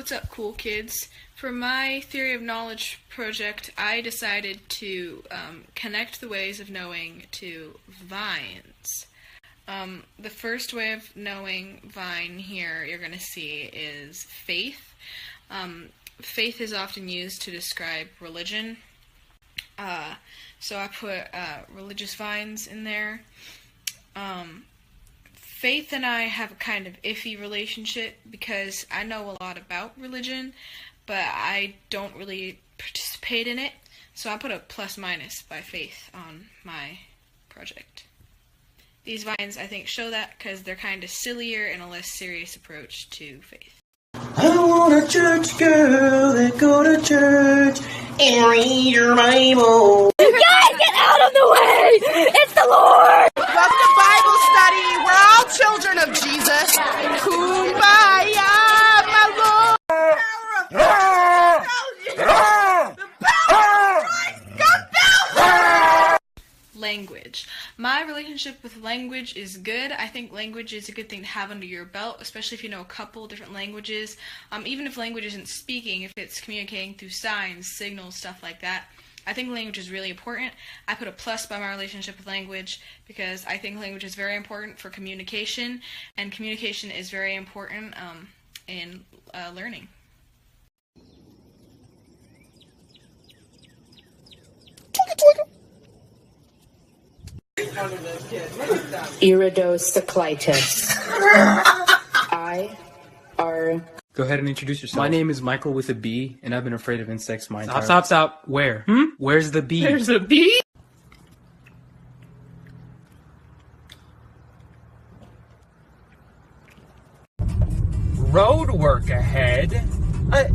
What's up, cool kids? For my Theory of Knowledge project, I decided to connect the ways of knowing to vines. The first way of knowing vine here you're going to see is faith. Faith is often used to describe religion. So I put religious vines in there. Faith and I have a kind of iffy relationship because I know a lot about religion, but I don't really participate in it. So I put a plus minus by Faith on my project. These vines, I think, show that because they're kind of sillier and a less serious approach to faith. I want a church girl that go to church and read your Bible. You guys, get out of the way! It's the Lord! Welcome to Bible study. We're all children of Jesus. Kumbaya, my Lord. The power of Christ compels. Language. My relationship with language is good. I think language is a good thing to have under your belt, especially if you know a couple different languages. Even if language isn't speaking, if it's communicating through signs, signals, stuff like that. I think language is really important. I put a plus by my relationship with language because I think language is very important for communication, and communication is very important in learning. Iridocyclitis. Go ahead and introduce yourself. My name is Michael with a B, and I've been afraid of insects my entire life. Stop. Where? Where's the B? There's a bee? Road work ahead?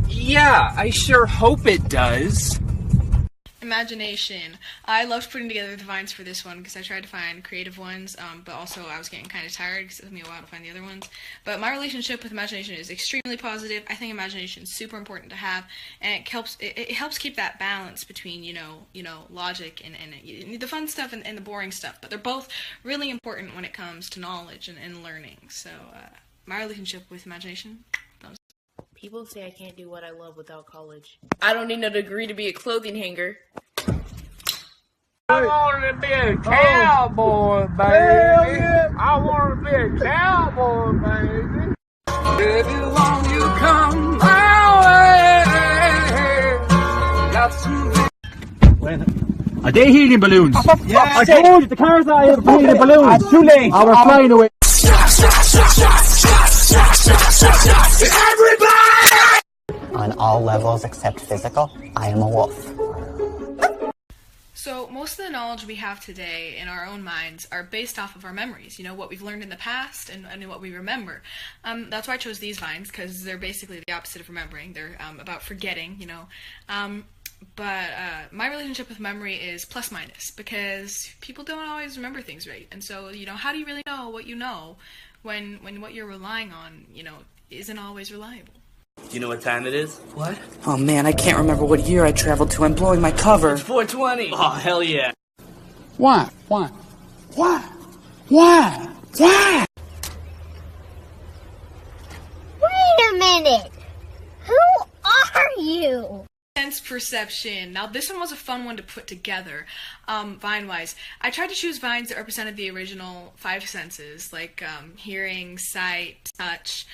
Yeah, I sure hope it does. Imagination. I loved putting together the vines for this one because I tried to find creative ones, but also I was getting kind of tired because it took me a while to find the other ones. But my relationship with imagination is extremely positive. I think imagination is super important to have, and it helps keep that balance between logic and the fun stuff and the boring stuff. But they're both really important when it comes to knowledge and learning. So my relationship with imagination. People say I can't do what I love without college. I don't need no degree to be a clothing hanger. I want to be a cowboy, baby. I want to be a cowboy, baby. If you want, you come my way. Got some. Are they helium balloons? Yeah, I told you the cars are helium balloons. It's too late. I was flying away. Everybody! On all levels except physical, I am a wolf. So most of the knowledge we have today in our own minds are based off of our memories, what we've learned in the past and what we remember. That's why I chose these vines, because they're basically the opposite of remembering. They're about forgetting, But my relationship with memory is plus minus, because people don't always remember things right. And so, how do you really know what you know when what you're relying on, isn't always reliable? You know what time it is? What? Oh man, I can't remember what year I traveled to. I'm blowing my cover. It's 420. Oh, hell yeah. Why? Wait a minute! Who are you? Sense perception. Now this one was a fun one to put together, vine-wise. I tried to choose vines that represented the original 5 senses, like hearing, sight, touch,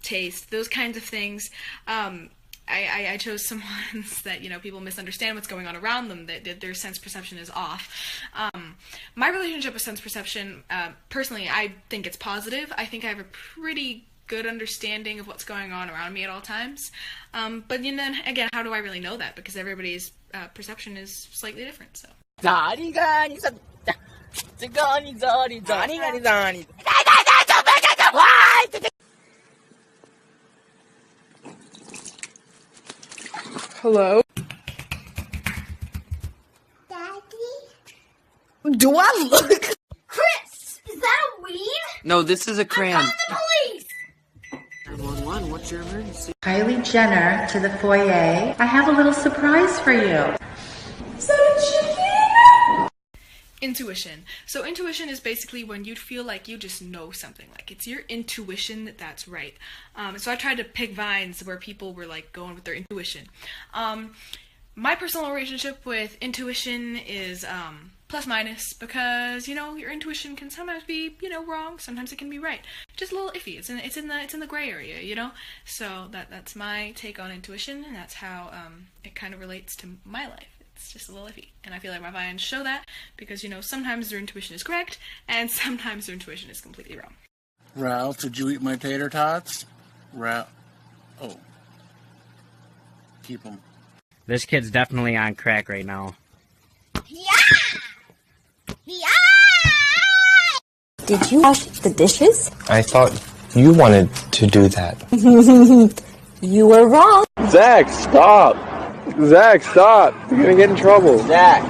taste, those kinds of things. I chose some ones that, people misunderstand what's going on around them, that their sense perception is off. My relationship with sense perception, personally, I think it's positive. I think I have a pretty good understanding of what's going on around me at all times. But then again, how do I really know that? Because everybody's perception is slightly different. So. Hello? Daddy? Do I look? Chris, is that a weed? No, this is a crayon. I'm calling the police! 911, what's your emergency? Kylie Jenner to the foyer. I have a little surprise for you. Is that a chicken? Intuition. So intuition is basically when you feel like you just know something. Like it's your intuition that's right. So I tried to pick vines where people were like going with their intuition. My personal relationship with intuition is plus minus, because your intuition can sometimes be wrong, sometimes it can be right. Just a little iffy. It's in the gray area, So that's my take on intuition, and that's how it kind of relates to my life. It's just a little iffy, and I feel like my vines show that because sometimes their intuition is correct and sometimes their intuition is completely wrong. Ralph, did you eat my tater tots? Oh, keep them. This kid's definitely on crack right now. Did you wash the dishes? I thought you wanted to do that. You were wrong. Zach, stop! Zach, stop! You're gonna get in trouble. Zach.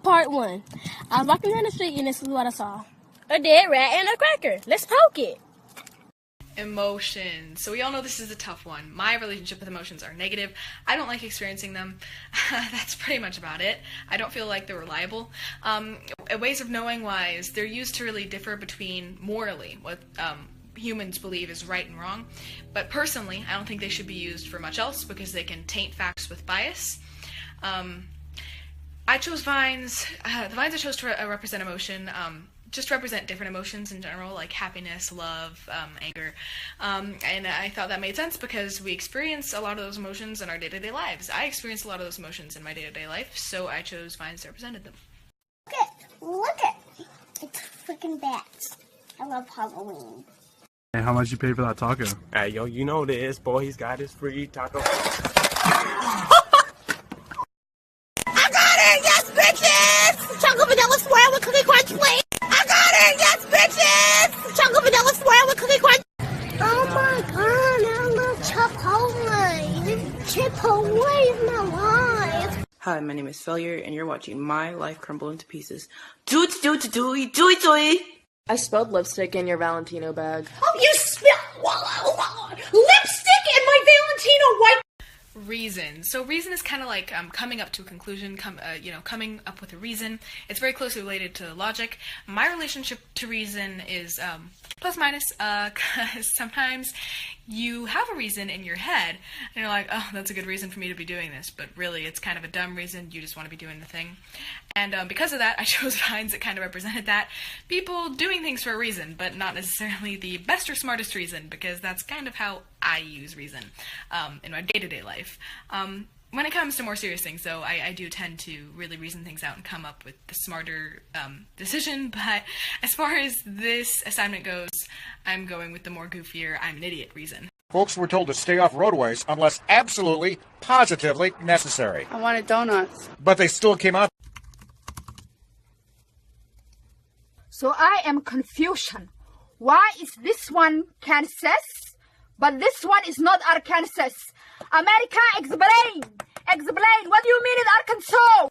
Part 1. I was walking down the street and this is what I saw. A dead rat and a cracker. Let's poke it. Emotions. So we all know this is a tough one. My relationship with emotions are negative. I don't like experiencing them. That's pretty much about it. I don't feel like they're reliable. Ways of knowing wise, they're used to really differ between morally what humans believe is right and wrong. But personally, I don't think they should be used for much else because they can taint facts with bias. I chose vines. The vines I chose to represent emotion just represent different emotions in general, like happiness, love, anger. And I thought that made sense because we experience a lot of those emotions in our day-to-day lives. I experience a lot of those emotions in my day-to-day life, so I chose vines that represented them. Look at it's freaking bats. I love Halloween. And how much you paid for that taco? Hey, yo, you know this, boy. He's got his free taco. I got it, yes, bitches! Chocolate vanilla swirl with cookie crunch, please! I got it, yes, bitches! Chocolate vanilla swirl with cookie crunch. Oh my god, I love Chipotle. Chipotle is my life. Hi, my name is Failure, and you're watching my life crumble into pieces. Dooey. I spilled lipstick in your Valentino bag. Oh, you spilled lipstick in my Valentino white. Reason. So reason is kind of like coming up to a conclusion, coming up with a reason. It's very closely related to logic. My relationship to reason is plus minus, because sometimes you have a reason in your head, and you're like, oh, that's a good reason for me to be doing this, but really it's kind of a dumb reason, you just want to be doing the thing. And because of that, I chose vines that kind of represented that. People doing things for a reason, but not necessarily the best or smartest reason, because that's kind of how I use reason in my day-to-day life. When it comes to more serious things, though, I do tend to really reason things out and come up with the smarter decision, but as far as this assignment goes, I'm going with the more goofier, I'm an idiot reason. Folks were told to stay off roadways unless absolutely, positively necessary. I wanted donuts. But they still came out. So I am confusion. Why is this one Kansas, but this one is not Arkansas? America, explain! Explain! What do you mean in Arkansas?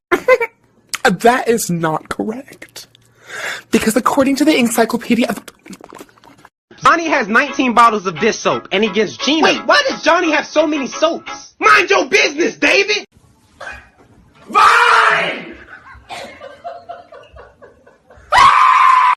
That is not correct. Because according to the encyclopedia of... Johnny has 19 bottles of dish soap, and he gets Gina. Wait, why does Johnny have so many soaps? Mind your business, David! Vine!